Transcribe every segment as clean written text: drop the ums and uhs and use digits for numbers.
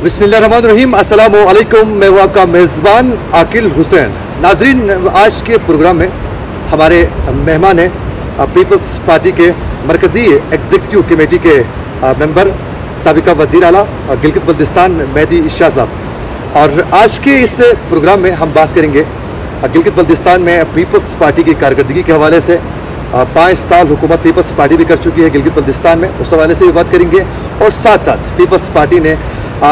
बिस्मिल्लाहिर्रहमानिर्रहीम, अस्सलामु अलैकुम। मैं हूँ आपका मेज़बान आकिल हुसैन। नाजरीन, आज के प्रोग्राम में हमारे मेहमान हैं पीपल्स पार्टी के मरकज़ी एग्जीक्यूटिव कमेटी के मेंबर साबिका वज़ीर आला गिलगित बल्तिस्तान मेहदी शाह साहब। और आज के इस प्रोग्राम में हम बात करेंगे गिलगित बल्तिस्तान में पीपल्स पार्टी की कारकर्दगी के हवाले से। 5 साल हुकूमत पीपल्स पार्टी भी कर चुकी है गिलगित बल्तिस्तान में, उस हवाले से भी बात करेंगे। और साथ साथ पीपल्स पार्टी ने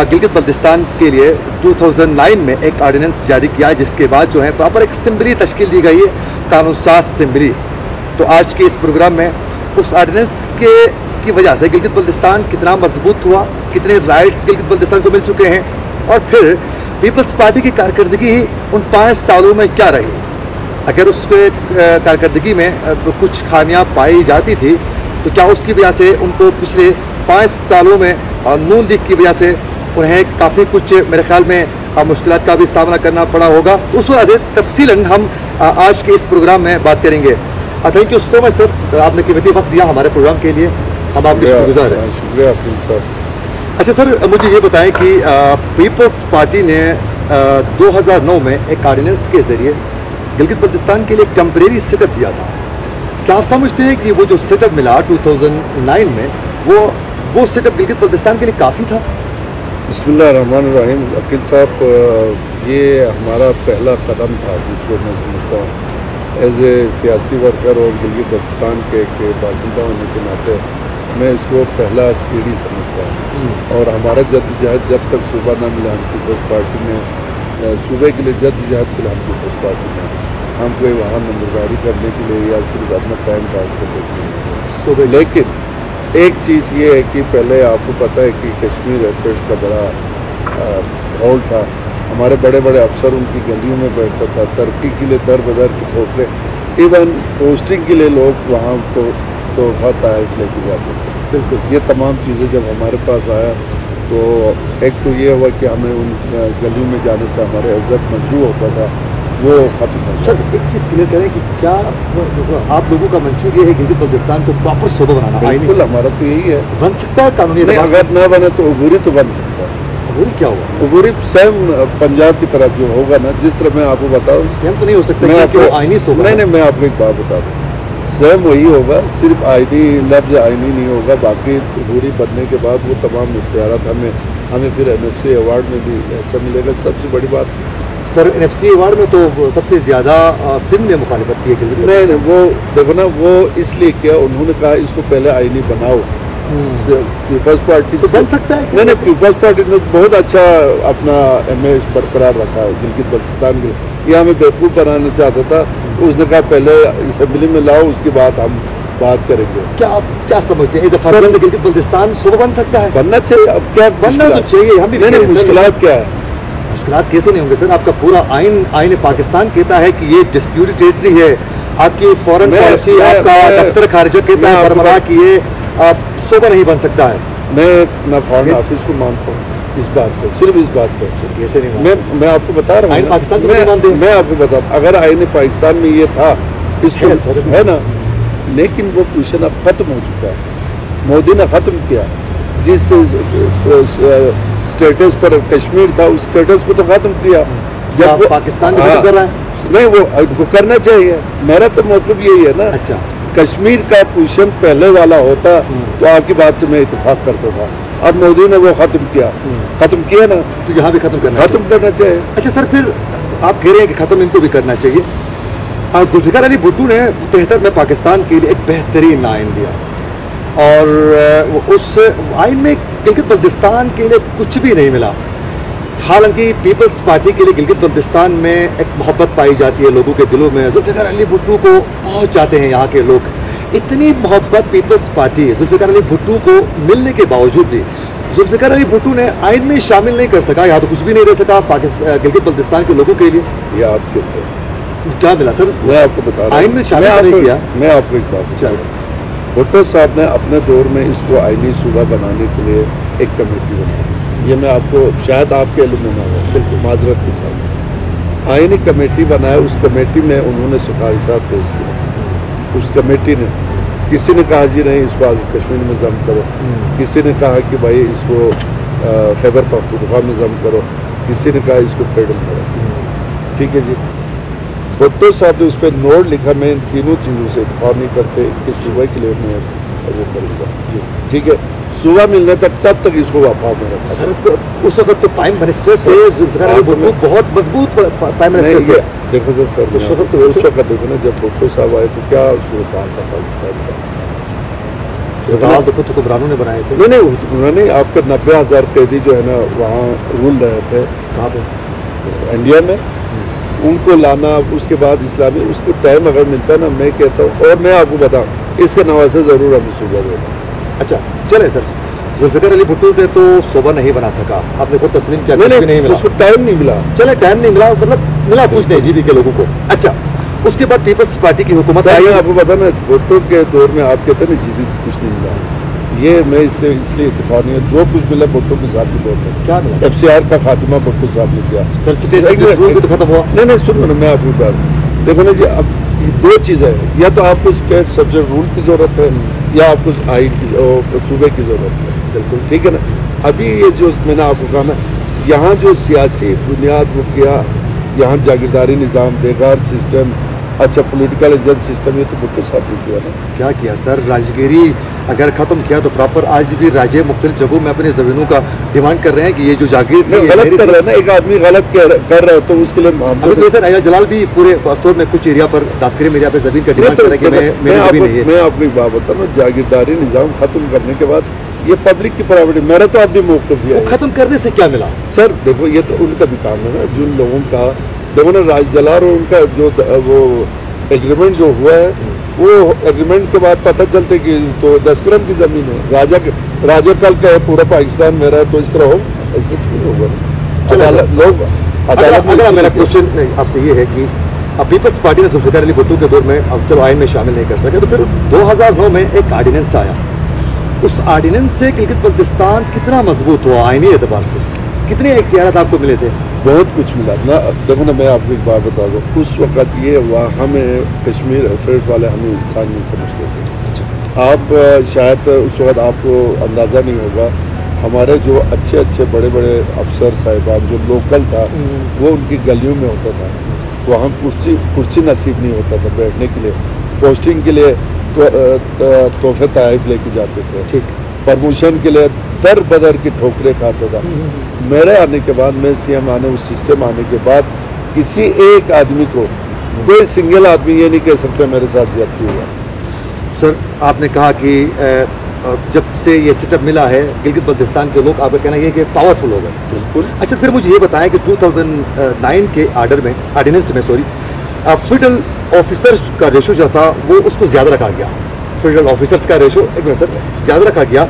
गिलगित बल्तिस्तान के लिए 2009 में एक ऑर्डिनेंस जारी किया है, जिसके बाद जो है प्रॉपर एक असेंबली तश्कील दी गई है, कानून साज असेंबली। तो आज के इस प्रोग्राम में उस ऑर्डिनेंस की वजह से गिलगित बल्तिस्तान कितना मजबूत हुआ, कितने राइट्स गिलगित बल्तिस्तान को मिल चुके हैं, और फिर पीपल्स पार्टी की कारकर्दगी उन 5 सालों में क्या रही। अगर उसके कारकर्दगी में कुछ खामियां पाई जाती थी तो क्या उसकी वजह से उनको पिछले 5 सालों में नून लीग की वजह से उन्हें काफ़ी कुछ मेरे ख्याल में मुश्किलात का भी सामना करना पड़ा होगा। तो उस वजह से तफसीलन हम आज के इस प्रोग्राम में बात करेंगे। Thank you so much sir, आपने कीमती वक्त दिया हमारे प्रोग्राम के लिए, हम आपके शुक्रगुजार हैं। शुक्रिया सर। अच्छा सर, मुझे ये बताएं कि पीपल्स पार्टी ने 2009 में एक ऑर्डिनेंस के ज़रिए गिलगित बल्तिस्तान के लिए एक टेम्परेरी सेटअप दिया था। क्या आप समझते हैं कि वो जो सेटअप मिला 2009 में वो सेटअप गिलगित बल्तिस्तान के लिए काफ़ी था? बिस्मिल्लाहिर्रहमानिर्रहीम। अकील साहब, ये हमारा पहला कदम था जिसको मैं समझता हूँ एज ए सियासी वर्कर और गिलगित बल्तिस्तान के बाशिंदा होने के नाते मैं इसको पहला सीढ़ी समझता हूँ। और हमारा जद्दोजहद जब तक सूबा न मिला हम पीपल्स पार्टी में सूबे के लिए जद्दोजहद के लिए हम पीपल्स पार्टी में हम कोई वहाँ नंबरदारी करने के लिए या सिर्फ अपना टाइम पास करने के लिए सूबे। लेकिन एक चीज़ ये है कि पहले आपको पता है कि कश्मीर अफेयर्स का बड़ा हॉल था, हमारे बड़े बड़े अफसर उनकी गलियों में बैठता था, तरक्की के लिए दर बदर की ठोकरें, इवन पोस्टिंग के लिए लोग वहाँ तो तारीफ लेके जाते थे। बिल्कुल, ये तमाम चीज़ें जब हमारे पास आया तो एक तो ये हुआ कि हमें उन गलियों में जाने से हमारे इज्जत मजरू होता था, वो खत्म हो गया। सर एक चीज़ क्लियर करें कि क्या आप लोगों का मंशूर ये है गिलगित बल्तिस्तान को प्रॉपर सूबा बनाना? बिल्कुल, हमारा तो यही है। बन सकता है कानूनी? अगर न बने तो अबूरी तो बन सकता है। अबूरी क्या होगा? अबूरी सेम पंजाब की तरफ जो होगा ना, जिस तरह मैं आपको बताऊँ सेम तो नहीं हो सकता, क्योंकि आईनी सूबा। नहीं, मैं आपको एक बात बता दूँ, सेम वही होगा, सिर्फ आईनी लफ्ज़ आईनी नहीं होगा, बाकी अबूरी बनने के बाद वो तमाम इख्तियारात हमें फिर NFC अवार्ड में भी ऐसा मिलेगा। सबसे बड़ी बात सर, NFC अवार्ड में तो सबसे ज़्यादा सिंध ने मुखालिफत की है। नहीं, वो देखो ना, वो इसलिए किया, उन्होंने कहा इसको पहले आईनी बनाओ। पीपल्स पार्टी तो बन सकता है? नहीं, पीपल्स पार्टी ने बहुत अच्छा अपना इमेज बरकरार रखा है गिलगित बल्तिस्तान के। ये हमें बेवकूफ़ बनाना चाहता था, उसने कहा पहले असेंबली में लाओ, उसके बाद हम बात करेंगे। क्या समझते हैं गिलगित बल्तिस्तान सूबा बन सकता है? बनना चाहिए। अब क्या बनना तो चाहिए, हम भी। नहीं, मुश्किलात क्या है? मुश्किलात कैसे नहीं होंगे सर? आपका पूरा आइन पाकिस्तान कहता है कि ये डिस्प्यूटेड टेरिटरी है। आपकी फॉरेन पॉलिसी, आपका दफ्तर खारिजा कहता है बरमरा कि ये सूबा नहीं बन सकता है। मैं फॉरेन ऑफिस को मानता हूँ इस बात पर, सिर्फ इस बात पर। कैसे नहीं? मैं आपको बता रहा हूँ, पाकिस्तान मैं आपको बता, अगर आईन पाकिस्तान में ये था, इसको है ना, लेकिन वो पोजीशन अब खत्म हो चुका है। मोदी ने खत्म किया। जिस स्टेटस पर कश्मीर था, उस स्टेटस को तो खत्म किया। जब वो पाकिस्तान कर रहा है, नहीं, वो करना चाहिए। मेरा तो मतलब यही है ना। अच्छा, कश्मीर का पोजीशन पहले वाला होता तो आपकी बात से मैं इत्तेफाक करता था। अब मोदी ने वो खत्म किया ना, तो यहाँ भी खत्म करना चाहिए। अच्छा सर, फिर आप कह रहे हैं कि खत्म इनको भी करना चाहिए। जुल्फ़िकार अली भुट्टो ने 73 में पाकिस्तान के लिए एक बेहतरीन आइन दिया, और उस आइन में गिलगित बल्तिस्तान के लिए कुछ भी नहीं मिला। हालांकि पीपल्स पार्टी के लिए गिलगित बल्तिस्तान में एक मोहब्बत पाई जाती है लोगों के दिलों में। जुल्फ़िकार अली भुट्टो को बहुत चाहते हैं यहाँ के लोग। इतनी मोहब्बत पीपल्स पार्टी जुल्फ़िकार अली भुट्टो को मिलने के बावजूद भी जुल्फ़िकार अली भुट्टो ने आइन में शामिल नहीं कर सका, यहाँ तो कुछ भी नहीं रह सका गिलगित बल्तिस्तान के लोगों के लिए। ये आपके क्या मिला सर? मैं आपको बता रहा हूँ, आइन में शामिल नहीं किया। मैं आपको एक बात बता रहा हूँ, भुट्टो साहब ने अपने दौर में इसको आईनी सूबा बनाने के लिए एक कमेटी बनाई। ये मैं आपको शायद आपके इल्म में ना हो, बिल्कुल माजरत के साथ आईनी कमेटी बनाया। उस कमेटी में उन्होंने सिफारिशात पेश किया। उस कमेटी ने, किसी ने कहा जी नहीं, इसको आज़ाद कश्मीर में जम करो, किसी ने कहा कि भाई इसको خیبر پختونخوا میں ضم کرو، کسی نے کہا اس کو فیڈرل کرو. ٹھیک ہے جی. بھٹو صاحب نے اس پہ نوٹ لکھا میں ان تینوں چیزوں سے اتفاق نہیں کرتے کہ صوبہ کے لیے میں وہ کروں گا. ٹھیک ہے. صوبہ ملنے تک تب تک اس کو وفا میں رکھا. سر اس وقت تو پرائم منسٹر تھے ذوالفقار علی بھٹو، بہت مضبوط پرائم منسٹر تھے. دیکھو سر اس وقت دیکھو نا جب بھٹو صاحب آئے تو کیا صورتحال تھا پاکستان کا. تو خود حکمرانوں نے بنائے تھے. نہیں انہوں نے آپ کا 90,000 قیدی جو ہے نا وہاں رول رہے تھے. کہاں پہ؟ انڈیا میں. ان کو لانا اس کے بعد اسلامی اس کو ٹائم اگر ملتا ہے نا میں کہتا ہوں. اور میں آپ کو بتاؤں اس کے نواسے ضرور ہمیں صوبہ دینا. اچھا چلے سر، ذوالفقار علی بھٹو نے تو صوبہ نہیں بنا سکا، آپ نے خود تسلیم کیا. نہیں ملا، اس کو ٹائم نہیں ملا. چلے ٹائم نہیں ملا، مطلب ملا کچھ نہیں جی بی کے لوگوں کو. اچھا اس کے بعد پیپلز پارٹی کی حکومت آئی. آپ کو بتا نا بھٹو کے دور میں آپ کہتے ہیں نا جی بی کچھ نہیں ملا. یہ میں اس لیے اتفاق نہیں ہے. جو کچھ ملا بھٹو کے ساتھ دور میں کیا ملا؟ FCR کا خاتمہ بھٹو صاحب نے کیا. سر تو ختم ہوا. نہیں سنو نا میں آپ کو بات دیکھو نا جی. اب دو چیزیں ہیں، یا تو آپ کو اسٹیٹ سبجیکٹ رول کی ضرورت ہے یا آپ کو آئین کی صوبے کی ضرورت ہے. بالکل ٹھیک ہے نا. ابھی یہ جو میں نے آپ کو کہا نا یہاں جو سیاسی بنیاد وہ کیا، یہاں جاگیرداری نظام، بیگار سسٹم، اچھا پولیٹیکل ایجنٹ سسٹم، یہ تو بھٹو صاحب نے کیا نا. کیا کیا سر؟ راجگیری اگر ختم کیا تو پراپر آج بھی راجے مختلف جگہوں میں اپنے زمینوں کا ڈیمانڈ کر رہے ہیں کہ یہ جو جاگیر تھی غلط کر رہا ہے نا. ایک آدمی غلط کر رہا ہے تو اس کے لیے سر ایجاز جلال بھی پورے پاستور میں کچھ ایریا پر داسکریم ایریا پہ زمین کا ڈیمانڈ کر رہے ہیں کہ میں آپ کو ایک بات بتاؤں. جاگیرداری نظام ختم کرنے کے بعد یہ پبلک کی پراپرٹی میرا تو اب بھی موقف ہے. ختم کرنے سے کیا ملا سر؟ دیکھو یہ تو ان کا بھی کام ہے نا. جن لوگوں کا دیکھو نا راج جلال اور ان کا جو وہ ایگریمنٹ جو ہوا ہے وہ ایگریمنٹ کے بعد پتہ چلتے کہ تو دسکرم کی زمین ہے. راجہ کل کا ہے پورا پاکستان میرا ہے تو اس طرح ہو ایسے کیوں ہوگا. لوگ اگر میرا کوشچن آپ سے یہ ہے کہ اب پیپلز پارٹی نے ذوالفقار علی بھٹو کے دور میں اب چلو آئین میں شامل نہیں کر سکے تو پھر 2009 میں ایک آرڈیننس آیا. اس آرڈیننس سے گلگت بلتستان کتنا مضبوط ہوا آئینی اعتبار سے؟ کتنے اختیارات آپ کو ملے تھے؟ بہت کچھ ملا نا. دیکھو نا میں آپ کو ایک بات بتا دوں. اس وقت یہ ہوا ہمیں کشمیر افیئرس والے ہمیں انسان نہیں سمجھتے تھے. آپ شاید اس وقت آپ کو اندازہ نہیں ہوگا ہمارے جو اچھے بڑے افسر صاحبان جو لوکل تھا وہ ان کی گلیوں میں ہوتا تھا. وہاں کرسی نصیب نہیں ہوتا تھا بیٹھنے کے لیے. پوسٹنگ کے لیے تحفے تحائف لے کے جاتے تھے. ٹھیک. پرموشن کے لیے در بدر کی ٹھوکریں کھاتا تھا. میرے آنے کے بعد میں CM آنے اس سسٹم آنے کے بعد کسی ایک آدمی کو کوئی سنگل آدمی یہ نہیں کہہ سکتا میرے ساتھ زیادتی ہوا. سر آپ نے کہا کہ جب سے یہ سیٹ اپ ملا ہے گلگت بلتستان کے لوگ آپ کا کہنا یہ کہ پاورفل ہو گئے. بالکل. اچھا پھر مجھے یہ بتائیں کہ 2009 کے آرڈیننس میں فیڈرل آفیسرز کا ریشو جو تھا وہ اس کو زیادہ رکھا گیا. فیڈرل آفیسرز کا ریشو ایک منٹ سر زیادہ رکھا گیا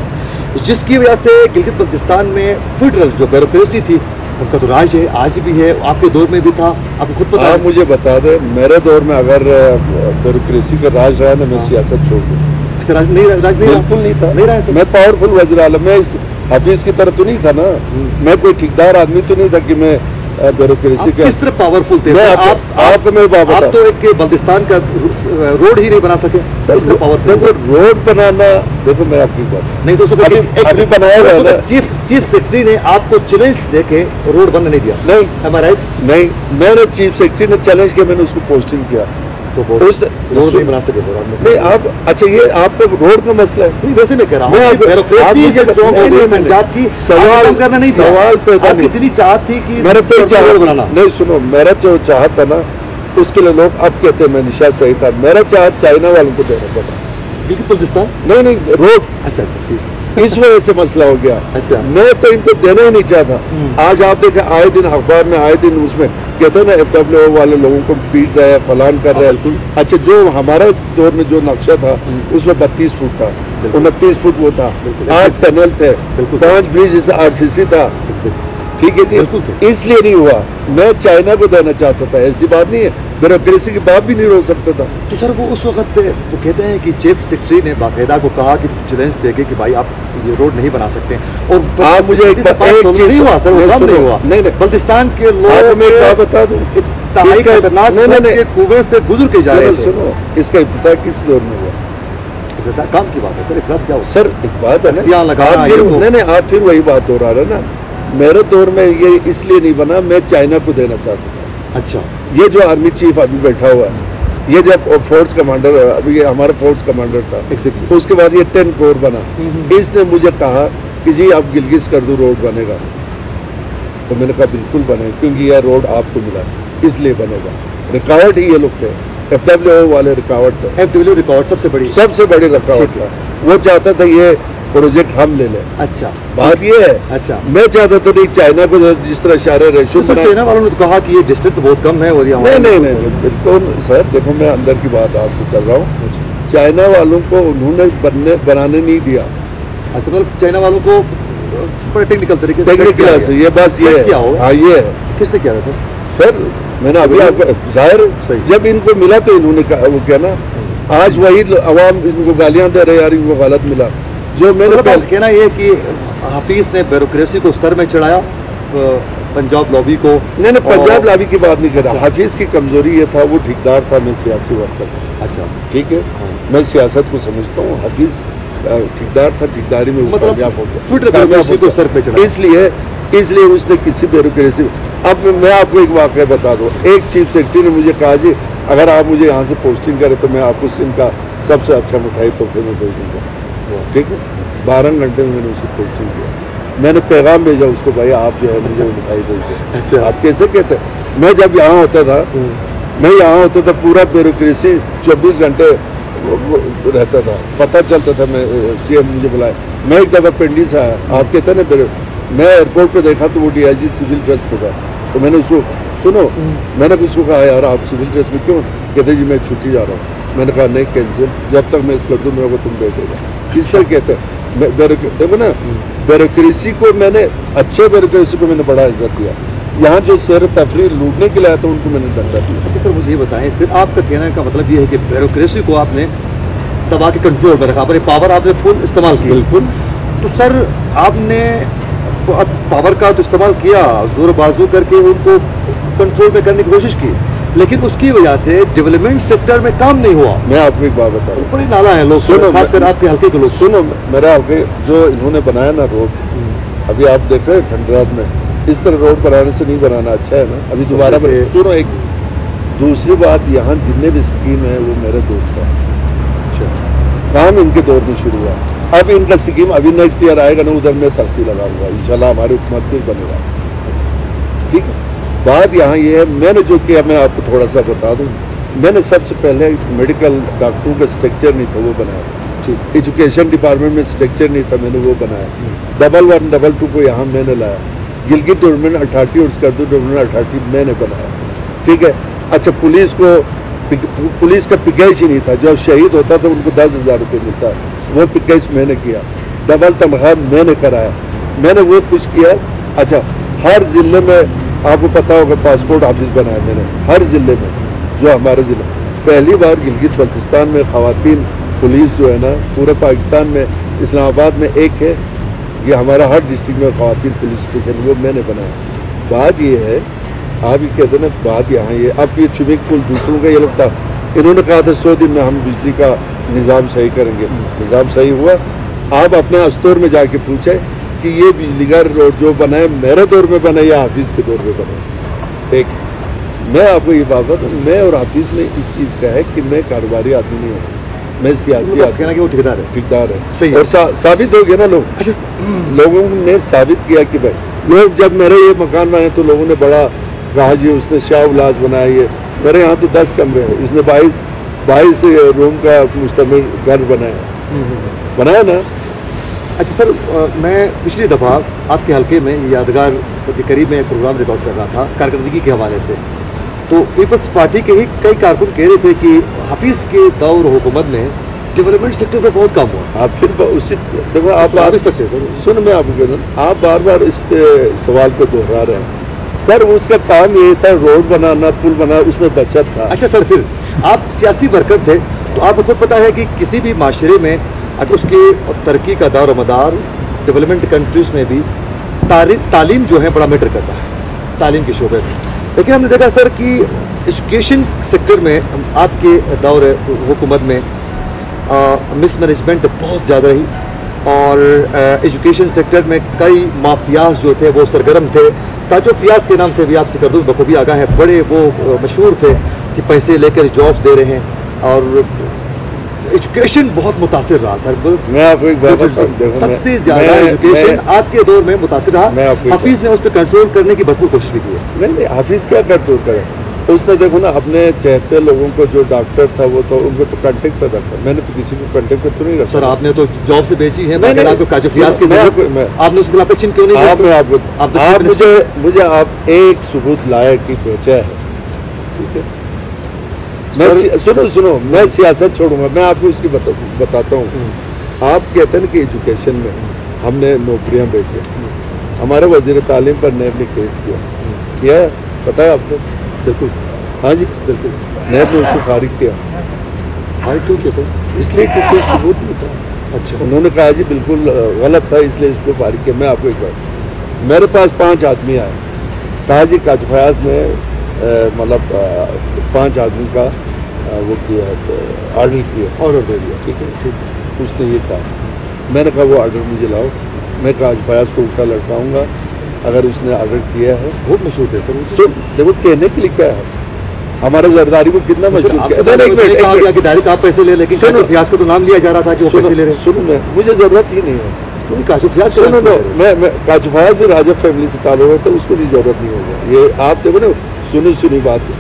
جس کی وجہ سے گلگت بلتستان میں فیڈرل جو بیوروکریسی تھی ان کا تو راج ہے آج بھی ہے. آپ کے دور میں بھی تھا. آپ کو خود پتا ہے. مجھے بتا دیں میرے دور میں اگر بیوروکریسی کا راج رہا نا میں سیاست چھوڑ دوں. اچھا راج نہیں بالکل نہیں تھا. نہیں رہا ہے. میں پاورفل وزیر اعظم میں حفیظ کی طرح تو نہیں تھا نا. میں کوئی ٹھیکدار آدمی تو نہیں تھا کہ میں بیوروکریسی کا کس طرح پاورفل تھے. آپ تو ایک بلتستان کا روڈ ہی نہیں بنا سکے. روڈ بنانا دیکھو میں آپ کی بات نہیں دوستوں ابھی بنایا ہوا ہے. چیف سیکرٹری نے آپ کو چیلنج دے کے روڈ بننے نہیں دیا. نہیں میں نے چیف سیکرٹری نے چیلنج کیا میں نے اس کو پوسٹنگ کیا تو روڈ نہیں بنا سکے. نہیں آپ اچھا یہ آپ کا روڈ کا مسئلہ ہے. نہیں ویسے میں کہہ رہا ہوں پنجاب کی سوال کرنا نہیں سوال پیدا نہیں. دلی چاہت تھی کہ میرا بنانا نہیں سنو میرا جو چاہت تھا نا اس کے لیے لوگ اب کہتے ہیں میں نشاد صحیح تھا. میرا چاہت چائنا والوں کو دینا پڑا. بلتستان نہیں روڈ. اچھا ٹھیک. اس وجہ سے مسئلہ ہو گیا. اچھا میں تو ان کو دینا ہی نہیں چاہتا. آج آپ دیکھیں آئے دن اخبار میں آئے دن اس میں کہتے ہیں نا FWO والے لوگوں کو پیٹ رہے ہیں فلان کر رہے ہیں. اچھا جو ہمارے دور میں جو نقشہ تھا اس میں 32 فٹ تھا 29 فٹ وہ تھا 8 ٹنل تھے 5 برج RCC تھا. ٹھیک ہے جی. اس لیے نہیں ہوا. میں چائنا کو دینا چاہتا تھا. ایسی بات نہیں ہے. بیوروکریسی کی بات بھی نہیں رو سکتا تھا. تو سر وہ اس وقت وہ کہتے ہیں کہ چیف سیکرٹری نے باقاعدہ کو کہا کہ چیلنج دے کے کہ بھائی آپ یہ روڈ نہیں بنا سکتے. اور آپ مجھے نہیں ہوا سر نہیں ہوا. نہیں بلتستان کے لوگ میں کیا بتا دوں کنویں سے گزر کے جا رہے تھے. سنو اس کا ابتدا کس دور میں ہوا؟ काम की बात है सर, इखलास क्या होता सर एक बात है ना, हथियार लगाना, आप फिर ये तो- नहीं नहीं आप फिर वही बात हो रहा है ना, मेरे दौर में ये इसलिए नहीं बना, मैं चाइना को देना चाहता था। है? अच्छा, ये जो आर्मी चीफ अभी बैठा हुआ है, ये जब फोर्स कमांडर, अभी ये हमारा फोर्स कमांडर था, Exactly. तो उसके बाद ये 10 कोर बना, इसने मुझे कहा कि जी आप गिलगित कर दो, रोड बनेगा। तो मैंने कहा बिल्कुल बने, क्योंकि यह रोड आपको मिला इसलिए बनेगा। रुकावट ही ये लोग थे, FWO वाले रुकावट थे, FW रिकॉर्ड सबसे बड़ी। सबसे बड़ी रुकावट ठीक है। था। वो चाहता था ये प्रोजेक्ट हम ले लें। अच्छा, बात ये है, अच्छा, मैं चाहता था नहीं चाइना को जिस तरह सारे रेशो तो सर चाइना वालों ने तो कहा कि ये डिस्टेंस बहुत कम है और ये नहीं हमारे- नहीं नहीं बिल्कुल सर, देखो मैं अंदर की बात आपको कर रहा हूँ। चाइना वालों को उन्होंने बनाने नहीं दिया, अच्छा, मतलब चाइना वालों को बड़े टेक्निकल तरीके से टेक्निकल किया से, ये बस ये क्या हो? है। हाँ ये है किसने किया था सर? सर, मैंने अभी आपको जाहिर सही। जब इनको मिला तो इन्होंने कहा, वो क्या ना, आज वही अवाम इनको गालियां दे रहे यार इनको गलत मिला, जो मैंने मतलब कहना ये है कि हाफिज ने ब्यूरोक्रेसी को सर में चढ़ाया, पंजाब लॉबी को। नहीं नहीं पंजाब और- लावी की बात नहीं कर रहा। अच्छा। हाफिज की कमजोरी ये था, वो ठेकेदार था, मैं सियासी वर्कर था। अच्छा, ठीक है, हाँ। मैं सियासत को समझता हूँ। हाफिज ठेकेदार था, ठेकेदारी में वो मतलब कामयाब हो गया, फिर तो कामयाब ब्यूरोक्रेसी हो को गया। सर पे चढ़ाया। इसलिए उसने किसी ब्यूरोक्रेसी। अब मैं आपको एक वाक़या बता दूँ, एक चीफ सेक्रेटरी ने मुझे कहा जी अगर आप मुझे यहाँ से पोस्टिंग करें तो मैं आपको सिंध का सबसे अच्छा मिठाई तोहफे में भेज दूँगा। ठीक है, 12 घंटे में मैंने उसे पोस्टिंग किया। मैंने पैगाम भेजा उसको, भाई आप जो है मुझे मिठाई भेज दें। अच्छा। आप कैसे कहते हैं? मैं जब यहाँ होता था, मैं यहाँ होता था, पूरा ब्यूरोक्रेसी 24 घंटे वो रहता था, पता चलता था। मैं CM मुझे बुलाया, मैं एक दफ़ा पिंडी से आया, आप कहते हैं ना, मैं एयरपोर्ट पे देखा तो वो DIG सिविल ड्रेस में था, तो मैंने उसको सुनो, मैंने उसको कहा यार आप सिविल ड्रेस में क्यों? कहते जी मैं छुट्टी जा रहा हूँ। मैंने कहा नहीं कैंसिल, जब तक मैं इसका दूँ मेरे को तुम बैठेगा। किस तरह कहते हैं? देखो ना, ब्यूरोक्रेसी को मैंने, अच्छे ब्यूरोक्रेसी को मैंने बड़ा इज्जत दिया। यहाँ जो सैर तफरी लूटने के लिए आया था उनको मैंने डंडा दिया। अच्छा सर मुझे ये बताएं, फिर आपका कहने का मतलब ये है कि ब्यूरोक्रेसी को आपने दबा के कंट्रोल में रखा, अपने पावर आपने फुल इस्तेमाल किया। बिल्कुल। तो सर आपने तो अब पावर का तो इस्तेमाल किया, जोर बाजू करके उनको कंट्रोल में करने की कोशिश की, लेकिन उसकी वजह से डेवलपमेंट सेक्टर में काम नहीं हुआ। मैं आपको एक बात बता रहा हूँ, बड़ी नाला है लोग, सुनो, खासकर आपके हल्के के लोग। सुनो, मेरा आपके जो इन्होंने बनाया ना रोड, अभी आप देख रहे हैं खंडरात में, इस तरह रोड बनाने से नहीं बनाना अच्छा है ना। अभी दोबारा से- सुनो, एक दूसरी बात, यहाँ जितने भी स्कीम है वो मेरे दोस्त का काम इनके दौर में शुरू हुआ। अब इनका स्कीम अभी नेक्स्ट ईयर आएगा ना, उधर मैं तरक्की लगाऊंगा इंशाल्लाह, हमारी हुकूमत फिर बनेगा। ठीक है, बात यहाँ ये है, मैंने जो किया मैं आपको थोड़ा सा बता दूँ। मैंने सबसे पहले मेडिकल डॉक्टरों का स्ट्रक्चर नहीं था, वो बनाया। ठीक, एजुकेशन डिपार्टमेंट में स्ट्रक्चर नहीं था, मैंने वो बनाया। 11 22 को यहाँ मैंने लाया। गिलगित डेवलपमेंट अथॉरिटी और स्कर्दू डेवलपमेंट अथॉरिटी मैंने बनाया। ठीक है, अच्छा, पुलिस का पैकेज ही नहीं था, जब शहीद होता था उनको 10,000 रुपये मिलता, वो पैकेज मैंने किया। डबल तनख्वाह मैंने कराया, मैंने वो कुछ किया। अच्छा, हर ज़िले में आपको पता होगा पासपोर्ट ऑफिस बनाया मैंने, हर ज़िले में, जो हमारे ज़िले पहली बार गिलगित बल्तिस्तान में ख़वातीन पुलिस जो है ना, पूरे पाकिस्तान में इस्लामाबाद में एक है, ये हमारा हर डिस्ट्रिक्ट में ख़वातीन पुलिस स्टेशन, वो मैंने बनाया। बात ये है, आप ही कहते ना, बात यहाँ ये, अब ये स्विमिंग पूल दूसरों का ये लोग था, इन्होंने कहा था 100 दिन में हम बिजली का निज़ाम सही करेंगे, निज़ाम सही हुआ। आप अपने अस्तूर में जाके पूछे कि ये बिजली का रोड जो बना है मेरे दौर में बना या हाफिज़ के दौर में बना। एक मैं आपको ये बात बताऊँ, मैं और हाफिज़ में इस चीज़ का है कि मैं कारोबारी आदमी नहीं हूँ, मैं सियासी कहना कि वो ठेकेदार है। ठेकेदार है। सही है। और साबित हो गया ना, लोगों ने साबित किया कि भाई, लोग जब मेरे ये मकान बने तो लोगों ने बड़ा कहा जी उसने शाह उलाज बनाया, ये मेरे यहाँ तो 10 कमरे हैं, इसने 22 रूम का मुश्तमिल घर बनाया ना। अच्छा सर, मैं पिछली दफ़ा आपके हल्के में यादगार के करीब में एक प्रोग्राम रिकॉर्ड कर रहा था कारकर्दगी के हवाले से, तो पीपल्स पार्टी के ही कई कारकुन कह रहे थे कि हाफिज़ के दौर हुकूमत में डेवलपमेंट सेक्टर पर बहुत काम हुआ। आप फिर उसी देखो, आप इस तक से सर सुन, मैं आपको कहता हूँ, आप बार बार इस सवाल को दोहरा रहे हैं। सर उसका काम ये था, रोड बनाना, पुल बनाना, उसमें बचत था। अच्छा सर, फिर आप सियासी वर्कर थे, तो आपको खुद पता है कि किसी भी माशरे में अगर उसकी तरक्की का दार मदार डेवलपमेंट कंट्रीज़ में भी तालीम जो है बड़ा मैटर करता है, तालीम के शोबे में। लेकिन हमने देखा सर कि एजुकेशन सेक्टर में आपके दौर हुकूमत में مس مینجمنٹ بہت زیادہ رہی اور ایجوکیشن سیکٹر میں کئی مافیاز جو تھے وہ سرگرم تھے. کاجو فیاض کے نام سے بھی آپ سے کر دوں بخوبی آگاہ ہیں, بڑے وہ مشہور تھے کہ پیسے لے کر جابس دے رہے ہیں اور ایجوکیشن بہت متاثر رہا سر. میں آپ کو ایک بات بتاؤں, دیکھو سب سے زیادہ ایجوکیشن آپ کے دور میں متاثر رہا. حفیظ نے اس پہ کنٹرول کرنے کی بھرپور کوشش بھی کی ہے. نہیں حفیظ کیا کنٹرول کرے, اس نے دیکھو نا اپنے چہتے لوگوں کو, جو ڈاکٹر تھا وہ تو ان کو تو کانٹیکٹ پہ رکھا. میں نے تو کسی کو کانٹیکٹ پہ تو نہیں رکھا. سر آپ نے تو جاب سے بیچی ہے, آپ کو کاجو فیاض کے آپ نے اس کے خلاف ایکشن کیوں نہیں آپ مجھے آپ ایک ثبوت لائے کہ بیچا ہے, ٹھیک ہے. میں سنو میں سیاست چھوڑوں گا, میں آپ کو اس کی بتاتا ہوں. آپ کہتے ہیں کہ ایجوکیشن میں ہم نے نوکریاں بیچی, ہمارے وزیر تعلیم پر نیب نے کیس کیا ہے, پتہ ہے آپ کو؟ بالکل, ہاں جی بالکل. نیب نے اس کو فارغ کیا. فارغ کیوں کیا سر؟ اس لیے کہ کوئی ثبوت نہیں تھا. اچھا, انہوں نے کہا جی بالکل غلط تھا, اس لیے اس کو فارغ کیا. میں آپ کو ایک بات, میرے پاس 5 آدمی آئے, کہا جی کاجو فیاض نے مطلب 5 آدمی کا وہ کیا آرڈر دے دیا, ٹھیک ہے ٹھیک ہے. اس نے یہ کہا, میں نے کہا وہ آرڈر مجھے لاؤ, میں کاجو فیاض کو الٹا لٹکاؤں گا اگر اس نے آرڈر کیا ہے. بہت مشہور ہے سر. دیکھو کہنے کے لیے کیا ہے, ہمارے زرداری کو کتنا مشہور کیا. ڈائریکٹ آپ پیسے لے, لیکن کاجو فیاض کو تو نام لیا جا رہا تھا کہ وہ پیسے لے رہے ہیں. سنو, میں مجھے ضرورت ہی نہیں ہے کاجو فیاض. سنو میں کاجو فیاض بھی راجہ فیملی سے تعلق ہے, اس کو بھی ضرورت نہیں ہوگا. یہ آپ دیکھو نا, سنی بات.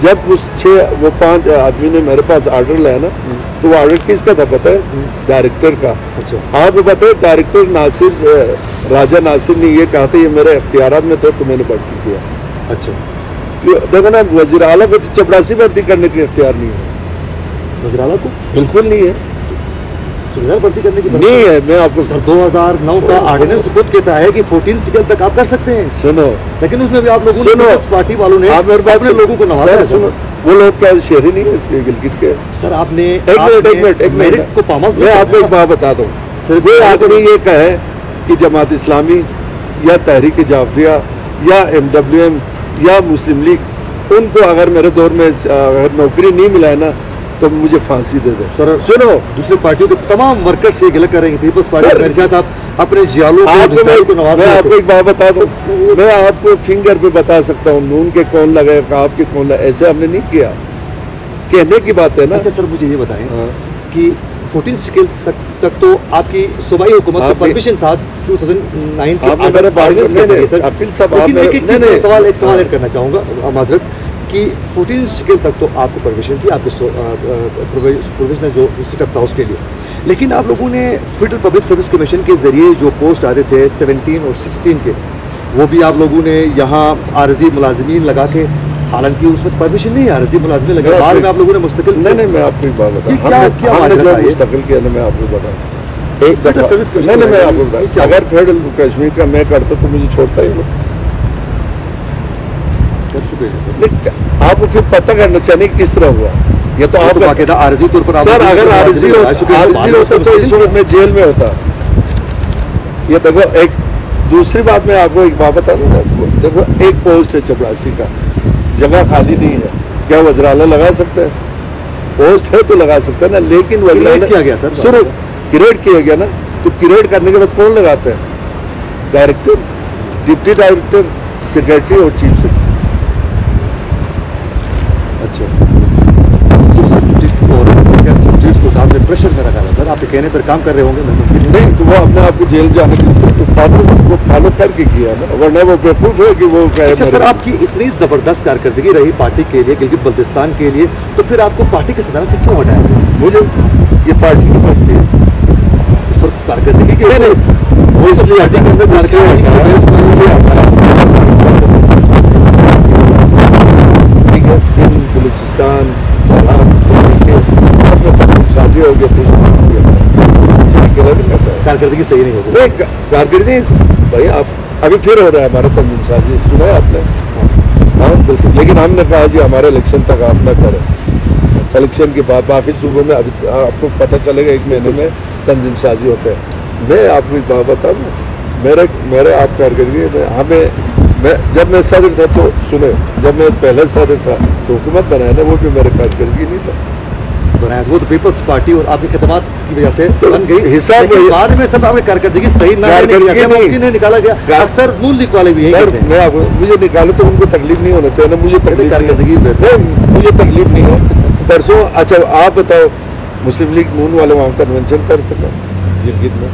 جب اس 5 آدمی نے میرے پاس آرڈر لایا نا, تو وہ آرڈر کس کا تھا پتہ ہے؟ ڈائریکٹر کا. اچھا, آپ کو پتہ ہے ڈائریکٹر راجہ ناصر نے یہ کہا تھا یہ میرے اختیارات میں تھے تو میں نے بھرتی کیا. اچھا, دیکھو نا وزیر اعلیٰ کو تو چپڑاسی بھرتی کرنے کے اختیار نہیں ہے. وزیر اعلیٰ کو بالکل نہیں ہے, بھرتی کرنے کی نہیں ہے. میں آپ کو 2009 کا آرڈیننس خود کہتا ہے کہ 14 سیکل تک آپ کر سکتے ہیں. سنو, لیکن اس میں بھی آپ لوگوں نے پارٹی والوں نے اپنے لوگوں کو نوازا. سنو, وہ لوگ کیا شہری نہیں ہے اس کے گلگت کے؟ سر آپ نے ایک منٹ کو پامال. میں آپ کو ایک بات بتا دوں. کوئی آدمی یہ کہے کہ جماعت اسلامی یا تحریک جعفریہ یا MWM یا مسلم لیگ, ان کو اگر میرے دور میں اگر نوکری نہیں ملا ہے نا تو مجھے پھانسی دے دو. سر سنو, دوسری پارٹیوں کے تمام ورکر سے گلہ کر رہے ہیں. پیپلز پارٹی صاحب اپنے جیالوں کو نواز. میں آپ کو ایک بات بتا دوں, میں آپ کو فنگر پہ بتا سکتا ہوں نون کے کون لگے, آپ کے کون لگے. ایسے ہم نے نہیں کیا, کہنے کی بات ہے نا. اچھا سر, مجھے یہ بتائیں کہ 14 سیکل تک تو آپ کی صوبائی حکومت کا پرمیشن تھا 2009 کے. سوال ایڈ کرنا چاہوں گا معذرت, کہ 14 سیکل تک تو آپ کو پرمیشن تھی, آپ کے پروویژنل جو سیٹ اپ تھا اس کے لیے. لیکن آپ لوگوں نے فیڈرل پبلک سروس کمیشن کے ذریعے جو پوسٹ آتے تھے 17 اور 16 کے, وہ بھی آپ لوگوں نے یہاں عارضی ملازمین لگا کے, حالانکہ اس میں پرمیشن نہیں ہے, عارضی ملازمین لگا. بعد میں آپ لوگوں نے مستقل. نہیں میں آپ کو ایک بات بتاؤں, مستقل کیا میں آپ کو بتاؤں ایک دفعہ. نہیں میں آپ کو بتاؤں, اگر فیڈرل کشمیر کا میں کرتا تو مجھے چھوڑتا ہی نہیں. آپ کو پھر پتہ کرنا چاہیے کس طرح ہوا. یہ تو آپ باقاعدہ عارضی طور پر سر اگر عارضی ہوتا تو اس وقت میں جیل میں ہوتا. یہ دیکھو ایک دوسری بات میں آپ کو ایک بات بتا دوں گا. دیکھو ایک پوسٹ ہے چپڑاسی کا, جگہ خالی نہیں ہے, کیا وزیر اعلیٰ لگا سکتا ہے؟ پوسٹ ہے تو لگا سکتا ہے نا, لیکن وزیر اعلیٰ کیا گیا سر, سر کریٹ کیا گیا نا, تو کریٹ کرنے کے بعد کون لگاتا ہے؟ ڈائریکٹر, ڈپٹی ڈائریکٹر, سیکریٹری اور چیف سیکریٹری. آپ نے پریشر میں رکھا تھا سر, آپ کے کہنے پر کام کر رہے ہوں گے. نہیں تو وہ اپنے آپ کو جیل جانے کے فالو کر کے کیا نا, ورنہ وہ بیوقوف ہے کہ وہ. اچھا سر, آپ کی اتنی زبردست کارکردگی رہی پارٹی کے لیے, گلگت بلتستان کے لیے, تو پھر آپ کو پارٹی کی صدارت سے کیوں ہٹایا گیا؟ مجھے یہ پارٹی کی مرضی ہے سر, کارکردگی کے نہیں وہ اس لیے پارٹی کے اندر ٹھیک ہے. سندھ, بلوچستان, سرحد سب میں شادی ہو گیا کارکردگی صحیح نہیں ہوگی. کارکردگی بھائی آپ ابھی پھر ہو رہا ہے ہمارا تنظیم سازی, سنا ہے آپ نے؟ ہاں بالکل. لیکن ہم نے کہا جی ہمارے الیکشن تک آپ نہ کریں, الیکشن کے بعد باقی صوبوں میں ابھی آپ کو پتہ چلے گا 1 مہینے میں تنظیم سازی ہوتا ہے. میں آپ کو ایک بات بتاؤں, میرے آپ کارکردگی میں جب میں صدر تھا تو سنے, جب میں پہلے صدر تھا تو حکومت بنایا نا, وہ بھی میرے کارکردگی نہیں تھا. बनाया वो तो पीपल्स पार्टी और आपकी खिदमत की वजह से बन गई, हिसाब लेकिन बाद में सब आपकी कारकर्दगी सही नहीं निकाला गया। अक्सर नून लीग वाले भी यही कहते हैं। मैं आपको मुझे निकालो तो उनको तकलीफ नहीं होना चाहिए ना, मुझे कारकर्दगी मुझे तकलीफ नहीं है। परसों अच्छा आप बताओ, मुस्लिम लीग नून वाले वहाँ कन्वेंशन कर सका गिलगित में?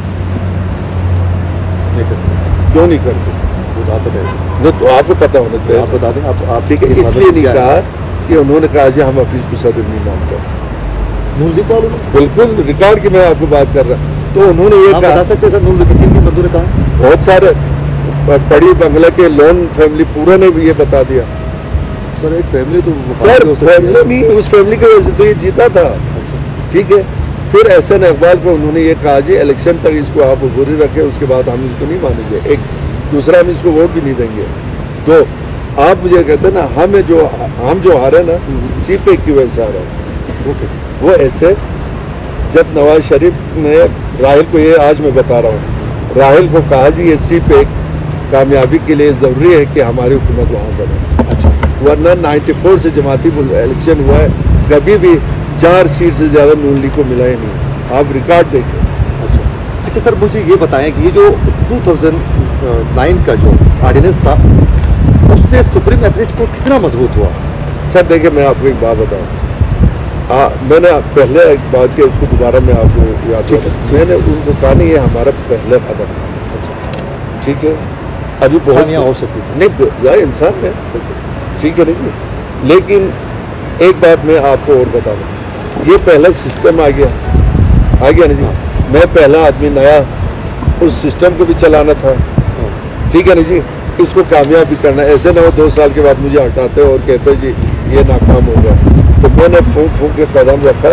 क्यों नहीं कर सकते? आप बताइए। वो तो आपको पता होना चाहिए। आप बता दें। आप ठीक है, इसलिए नहीं कहा कि उन्होंने कहा जी हम हफीज को सदर नहीं मानते, नून लीग वालों ने बिल्कुल रिकॉर्ड की मैं आपको बात कर रहा हूँ। तो उन्होंने ये आप कहा, बता सकते हैं सर नून लीग के किन बंदों ने कहा? बहुत सारे बड़ी बंगला के लोन फैमिली पूरा ने भी ये बता दिया। सर एक फैमिली तो सर फैमिली नहीं, उस फैमिली की वजह से तो ये जीता था। ठीक है, फिर एहसन इकबाल को उन्होंने ये कहा जी इलेक्शन तक इसको आप बुरी रखें, उसके बाद हम इसको नहीं मानेंगे, एक दूसरा हम इसको वोट भी नहीं देंगे। तो आप मुझे कहते हैं ना हम जो हारे ना सीपे की वजह से हारे, वो ऐसे जब नवाज शरीफ ने राहिल को, ये आज मैं बता रहा हूँ, राहिल को कहा जी ये सीपे कामयाबी के लिए ज़रूरी है कि हमारी हुकूमत वहाँ बने। अच्छा, वरना 94 से जमाती इलेक्शन हुआ है, कभी भी 4 सीट से ज़्यादा नून लीग को मिला ही नहीं। आप रिकॉर्ड देखें। अच्छा सर मुझे ये बताएं कि ये जो 2009 का जो ऑर्डिनेंस था उससे सुप्रीम अपील कोर्ट कितना मजबूत हुआ? सर देखिए मैं आपको एक बात बताऊँ, मैंने पहले एक बात की, इसको दोबारा मैं आपको याद करूँ, मैंने उनको कहा नहीं ये हमारा पहला कदम था। अच्छा ठीक है, अभी बहुत हो सकती थी नहीं, यार इंसान में ठीक है नहीं जी, लेकिन एक बात मैं आपको और बता दूँ, ये पहला सिस्टम आ गया ना जी, मैं पहला आदमी नया उस सिस्टम को भी चलाना था। ठीक है ना जी, इसको कामयाब भी करना, ऐसे ना हो 2 साल के बाद मुझे हटाते और कहते जी ये नाकाम हो गया। तो मैंने फूंक के कदम रखा,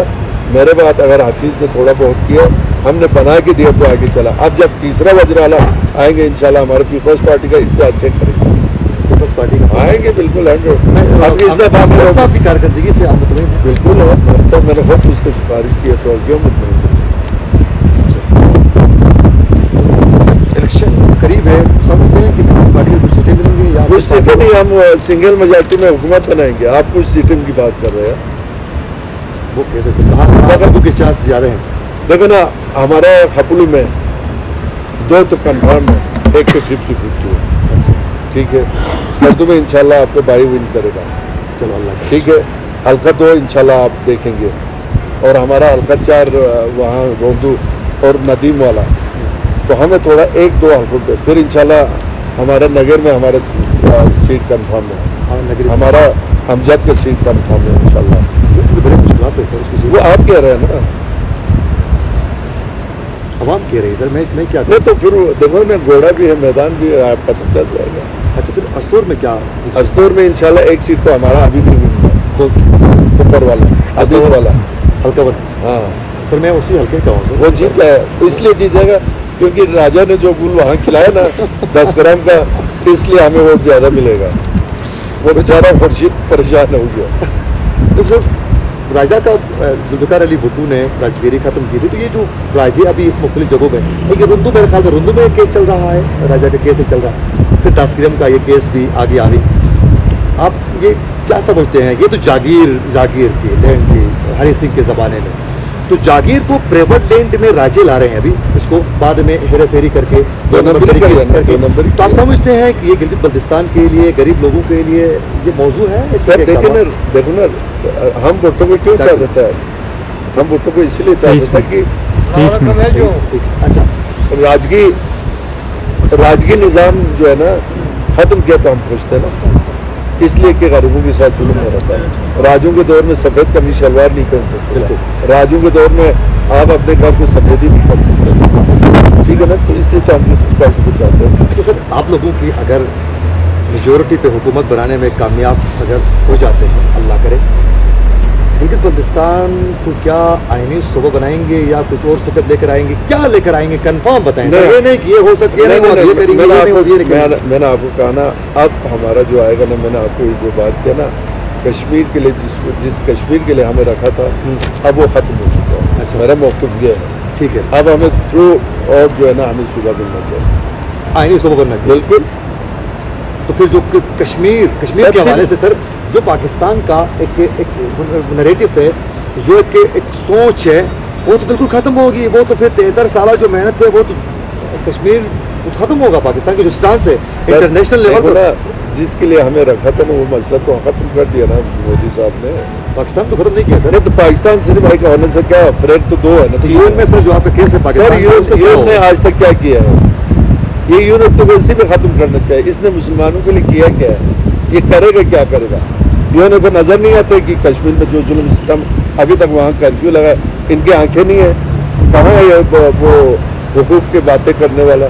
मेरे बाद अगर हाफिज़ ने थोड़ा बहुत किया, हमने बना के दिया तो आगे चला। अब जब तीसरा वज़ीर-ए-आला आएंगे इंशाल्लाह हमारे पीपल्स पार्टी का, इससे अच्छे करेंगे पीपल्स पार्टी का, आएंगे बिल्कुल 100। अब इस दफ़ा आपकी कारकर्दगी से आप मुतमईन हैं? बिल्कुल है सर, मैंने बहुत उससे सिफारिश की है तो क्यों मुतमईन? इलेक्शन करीब है, समझते हैं कि पीपल्स पार्टी को कुछ सीटें मिलेंगी या कुछ सीटें नहीं, हम सिंगल मेजॉरिटी में हुकूमत बनाएंगे। आप कुछ सीटों की बात कर रहे हैं, वो कैसे से कहाँ के चांस ज़्यादा हैं? देखो ना, हमारा खपलू में 2 तो कन्फर्म है, एक तो 50-50 है। अच्छा ठीक है, स्कर्दू में इंशाल्लाह आपको बाई विन करेगा। चलो अल्लाह ठीक है, हल्का 2 इंशाल्लाह आप देखेंगे, और हमारा हल्का 4 वहाँ रोंदू और नदीम वाला, तो हमें थोड़ा 1-2 हल्कों पे, फिर इंशाल्लाह हमारा नगर में हमारा सीट कन्फर्म है, हमारा हमजद का सीट कन्फर्म है इंशाल्लाह। बड़ी मुश्किल है सर उसकी, वो आप कह रहे हैं ना, अवाम कह रही है सर, मैं क्या नहीं, तो फिर देखो ना घोड़ा भी है, मैदान भी है, आप पता चल जाएगा। अच्छा फिर अस्तूर में क्या? अस्तूर में इंशाल्लाह 1 सीट तो हमारा अभी भी ऊपर वाला अदीब वाला हल्का वन। हाँ सर मैं उसी हल्के का हूँ, वो जीत जाए, इसलिए जीत जाएगा क्योंकि राजा ने जो गुल वहाँ खिलाया ना 10 ग्राम का, इसलिए हमें वोट ज़्यादा मिलेगा। वो बेचारा खुर्शीद परेशान हो गया। तो सर राजा का जुल्फ़िकार अली भुट्टो ने राजगीरी ख़त्म की थी, तो ये जो राजे अभी इस मुख्तलिफ जगहों में, एक रुंदू मेरे ख्याल में रुंदू में केस चल रहा है, राजा का केस चल रहा है, फिर दासगिरम का ये केस भी आगे आ गई। आप ये क्या समझते हैं? ये तो जागीर थी लैंड की हरी सिंह के ज़माने में, तो जागीर को प्राइवेट लैंड में राजे ला रहे हैं अभी, इसको बाद में हेरा फेरी करके 2 नंबर करके। तो आप समझते हैं कि ये गिलगित बल्तिस्तान के लिए, गरीब लोगों के लिए ये मौजू है? सर देखो ना हम भुट्टो को क्यों चाहते हैं, हम भुट्टो को इसीलिए चाहते हैं कि अच्छा राजगी निज़ाम जो है ना ख़त्म किया तो हम खुश थे ना, इसलिए कि गरीबों के साथ जुल्म हो रहा था। राजों के दौर में सफ़ेद कमीज शलवार नहीं पहन सकते, राजों के दौर में आप अपने घर को सफ़ेदी नहीं कर सकते। ठीक है ना, तो इसलिए तो हम कुछ पार्टी को चाहते हैं। अच्छा सर आप लोगों की अगर मेजोरिटी पे हुकूमत बनाने में कामयाब अगर हो जाते हैं, अल्लाह करे, गिलगित बल्तिस्तान को क्या आईनी सूबा बनाएंगे या कुछ और सेटअप लेकर आएंगे? क्या लेकर आएंगे कंफर्म बताएं। ये नहीं कि ये हो सकता है, मैंने आपको कहा ना, अब हमारा जो आएगा ना, मैंने आपको जो बात किया ना, कश्मीर के लिए जिस कश्मीर के लिए हमें रखा था, अब वो ख़त्म हो चुका है। अच्छा मेरा मौक़िफ़ ये है, ठीक है, अब हमें थ्रू और जो है ना हमें सूबा बनना चाहिए, आईनी सूबा बनना चाहिए। बिल्कुल। तो फिर जो कश्मीर के हवाले से सर جو پاکستان کا ایک نریٹو ہے، جو ایک سوچ ہے، وہ تو بالکل ختم ہوگی. وہ تو پھر 73 سالہ جو محنت ہے وہ تو کشمیر ختم ہوگا. پاکستان کے جو سٹانس ہے انٹرنیشنل لیول پر، جس کے لیے ہمیں رکھا تھا وہ مسئلہ تو ختم کر دیا نا مودی صاحب نے. پاکستان تو ختم نہیں کیا سر. تو پاکستان صرف ایک ہونے سے کیا فریق تو دو ہے نا. تو یو این میں سر جو آپ کا کیس ہے پاکستان، یونٹ نے آج تک کیا کیا ہے؟ یہ یونٹ تو ویسے بھی ختم کرنا چاہیے. اس نے مسلمانوں کے لیے کیا کیا ہے؟ یہ کرے گا کیا کرے گا؟ یونٹ کو نظر نہیں آتا کہ کشمیر میں جو ظلم ستم ابھی تک وہاں کرفیو لگا، ان کی آنکھیں نہیں ہیں. کہاں ہے وہ حقوق کی باتیں کرنے والا،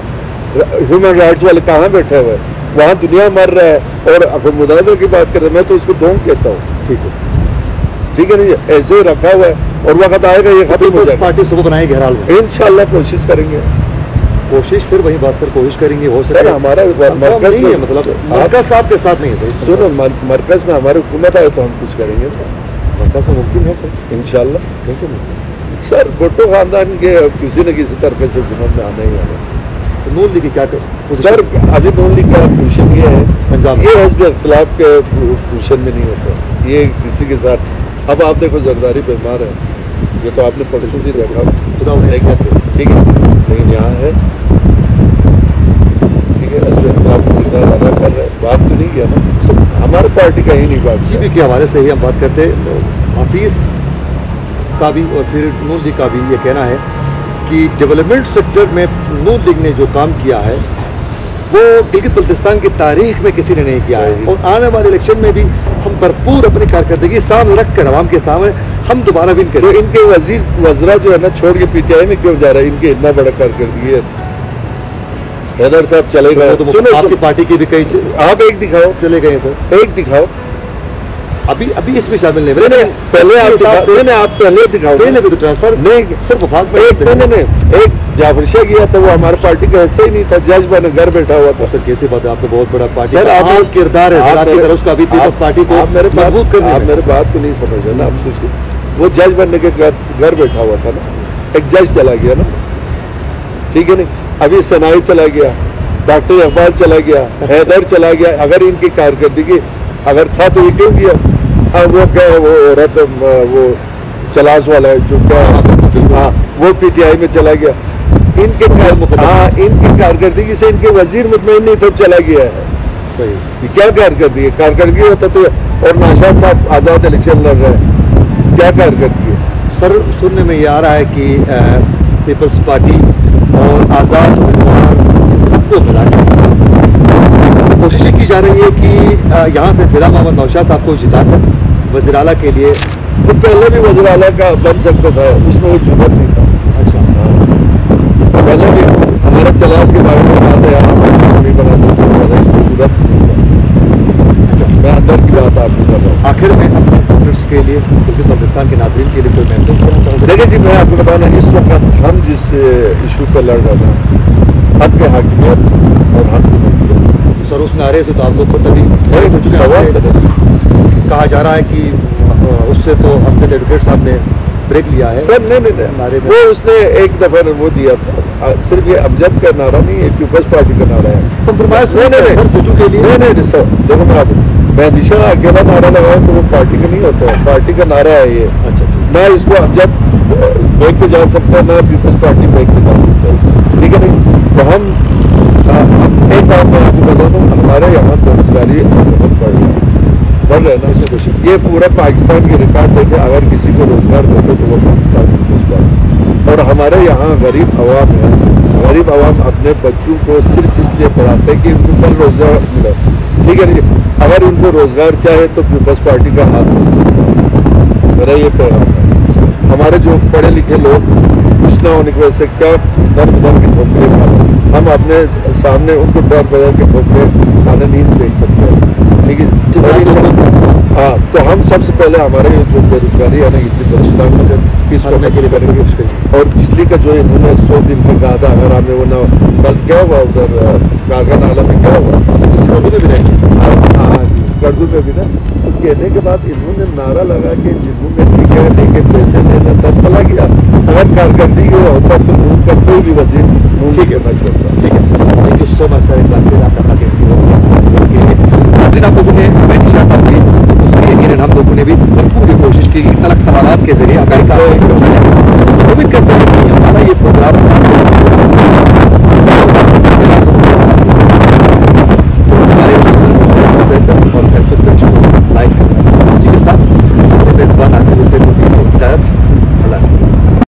ہیومن رائٹس والے کہاں بیٹھے ہوئے؟ وہاں دنیا مر رہا ہے اور اقوام متحدہ کی بات کر رہے ہیں. میں تو اس کو دونگ کہتا ہوں. ٹھیک ہے نہیں، ایسے ہی رکھا ہوا ہے اور وقت آئے گا یہ ختم ہو جائے گا. پارٹی صبح بنائے گی ہر حال میں. انشاءاللہ کوشش کریں گے. کوشش پھر وہی بات سر، کوشش کریں گے. ہو سر سکے ہمارا مرکز نہیں ہے، مطلب مرکز صاحب کے ساتھ نہیں ہے. سنو، مرکز میں ہماری حکومت آئے تو ہم کچھ کریں گے. مرکز میں ممکن ہے سر. انشاءاللہ. کیسے ممکن سر بھٹو خاندان کے کسی نہ کسی طرح سے حکومت میں آنا ہی آنا. نون لیگ کی کیا سر ابھی نون لیگ کا پوزیشن یہ ہے، پنجاب یہ حزب اختلاف کے پوزیشن میں نہیں ہوتا. یہ کسی کے ساتھ، اب آپ دیکھو زرداری بیمار ہے، یہ تو آپ نے پرسوں بھی دیکھا. خدا انہیں ٹھیک ہے، لیکن یہاں ہے ٹھیک ہے، حزب اختلاف کردار ادا کر رہا ہے. بات تو نہیں کیا نا ہماری پارٹی کا ہی نہیں. بات جی بی کے حوالے سے ہی ہم بات کرتے. حفیظ کا بھی اور پھر نون لیگ کا بھی یہ کہنا ہے کہ ڈیولپمنٹ سیکٹر میں نون لیگ نے جو کام کیا ہے وہ گلگت بلتستان کی تاریخ میں کسی نے نہیں کیا ہے. اور آنے والے الیکشن میں بھی ہم بھرپور اپنی کارکردگی سامنے رکھ کر عوام کے سامنے ہم دوبارہ ون کریں. تو ان کے وزراء جو ہے نا چھوڑ کے پی ٹی آئی میں کیوں جا رہا ہے؟ ان کی اتنا بڑا کارکردگی ہے. حیدر صاحب چلے گئے. آپ کی پارٹی کے بھی کئی آپ ایک دکھاؤ. چلے گئے سر. ایک دکھاؤ. ابھی اس میں شامل نہیں. پہلے آپ پہلے دکھاؤ. پہلے بھی تو ٹرانسفر نہیں صرف وفاق میں. نہیں ایک جعفر شاہ گیا تھا، وہ ہماری پارٹی کا حصہ ہی نہیں تھا. جج بنے گھر بیٹھا ہوا تھا. سر کیسی بات ہے، آپ کو بہت بڑا پارٹی سر آپ کردار ہے اس کا ابھی پیپلز پارٹی کو مضبوط کرنے. آپ میرے بات کو نہیں سمجھ رہے نا. افسوس کی وہ جج بننے کے گھر بیٹھا ہوا تھا نا. ایک جج چلا گیا نا. ٹھیک ہے نہیں، ابھی سنائی چلا گیا، ڈاکٹر اقبال چلا گیا، حیدر چلا گیا. اگر ان کی کارکردگی اگر تھا تو یہ کیوں گیا؟ وہ کیا ہے، وہ عورت وہ چلاس والا ہے جو کیا، ہاں وہ پی ٹی آئی میں چلا گیا. ان کے کارکردگی سے ان کے وزیر مطمئن نہیں تھے، چلا گیا ہے. صحیح. کیا کارکردگی ہے؟ کارکردگی ہوتا تو. اور ناشاد صاحب آزاد الیکشن لڑ رہے ہیں، کیا کارکردگی ہے؟ سر سننے میں یہ آ رہا ہے کہ پیپلز پارٹی اور آزاد امیدوار سب کو ملا کے کوششیں کی جا رہی ہے کہ یہاں سے فضا محمد نوشاد صاحب کو جتا کر وزیر اعلیٰ کے لیے. وہ پہلے بھی وزیر اعلیٰ کا بن سکتا تھا، اس میں وہ جرات نہیں تھا. اچھا پہلے بھی ہمارے چلاس کے بارے میں بات ہے، نہیں بنا تو اس کو جرات نہیں تھا. اچھا میں اندر سے بات آپ کو کر رہا ہوں. آخر میں اپنے ووٹرس کے لیے گلگت بلتستان کے ناظرین کے لیے کوئی میسج دینا چاہوں گا؟ دیکھیں جی، میں آپ کو بتانا اس وقت ہم جس ایشو پہ لڑ رہے ہیں، حق کے حاکمیت اور حق کی حاکمیت. سر اس نعرے سے تو آپ لوگ کو تبھی کہا جا رہا ہے کہ اس سے تو افضل ایڈوکیٹ صاحب نے بریک لیا ہے. سر نہیں وہ اس نے ایک دفعہ وہ دیا تھا. صرف یہ امجد کا نعرہ نہیں ہے، پیپلز پارٹی کا نعرہ ہے. کمپرومائز نہیں سر دیکھو میں ہمیشہ اکیلا نعرہ لگاؤں تو وہ پارٹی کا نہیں ہوتا ہے. پارٹی کا نعرہ ہے یہ. اچھا نہ اس کو امجد بیک پہ جا سکتا ہے، نہ پیپلز پارٹی بیک پہ جا سکتا ہے. ٹھیک ہے نہیں. تو ہم ایک بات میں آپ کو بتاتا ہوں، ہمارے یہاں بےروزگاری بہت بڑھ رہا ہے نا. اس میں کچھ یہ پورا پاکستان کی ریکارڈ دیکھے، اگر کسی کو روزگار دیتے تو وہ پاکستان کی روزگار. اور ہمارے یہاں غریب عوام ہے. غریب عوام اپنے بچوں کو صرف اس لیے پڑھاتے ہیں کہ ان کو روزگار ملے. ٹھیک ہے نہیں. اگر ان کو روزگار چاہے تو پیپلز پارٹی کا ہاتھ میرا یہ پیغام ہے. ہمارے جو پڑھے لکھے لوگ کچھ نہ ہونے کی وجہ سے کیا در بدر کی ٹھوکریں کھانے، ہم اپنے سامنے ان کو در بدر کے ٹھوکریں کھانے نہیں دیکھ سکتے. ٹھیک ہے. ہاں تو ہم سب سے پہلے ہمارے جو بے روزگاری ہے نا اتنی پریشان ہے، اس کو ہمیں کریں گے. اور بجلی کا جو انہوں نے 100 دن کا کہا تھا، اگر ہمیں وہ نہ کل کیا ہوا ادھر کارگن نالہ میں کیا ہوا، کردو پہ بھی نا کہنے کے بعد انہوں نے نعرہ لگا کہ جنہوں نے ٹھیک ہے لے کے پیسے لینا تھا چلا گیا. اگر کارکردگی ہوتا تو نون کا کوئی بھی وزیر نون ٹھیک ہے نہ چلتا. ٹھیک ہے. تھینک یو سو مچ سر. ایک بار پھر آپ کا ناظرین آپ لوگوں نے میں نشا صاحب کی نے بھی بھرپور کوشش کی تلخ سوالات کے ذریعے آگاہی کا امید کرتے ہیں کہ ہمارا یہ پروگرام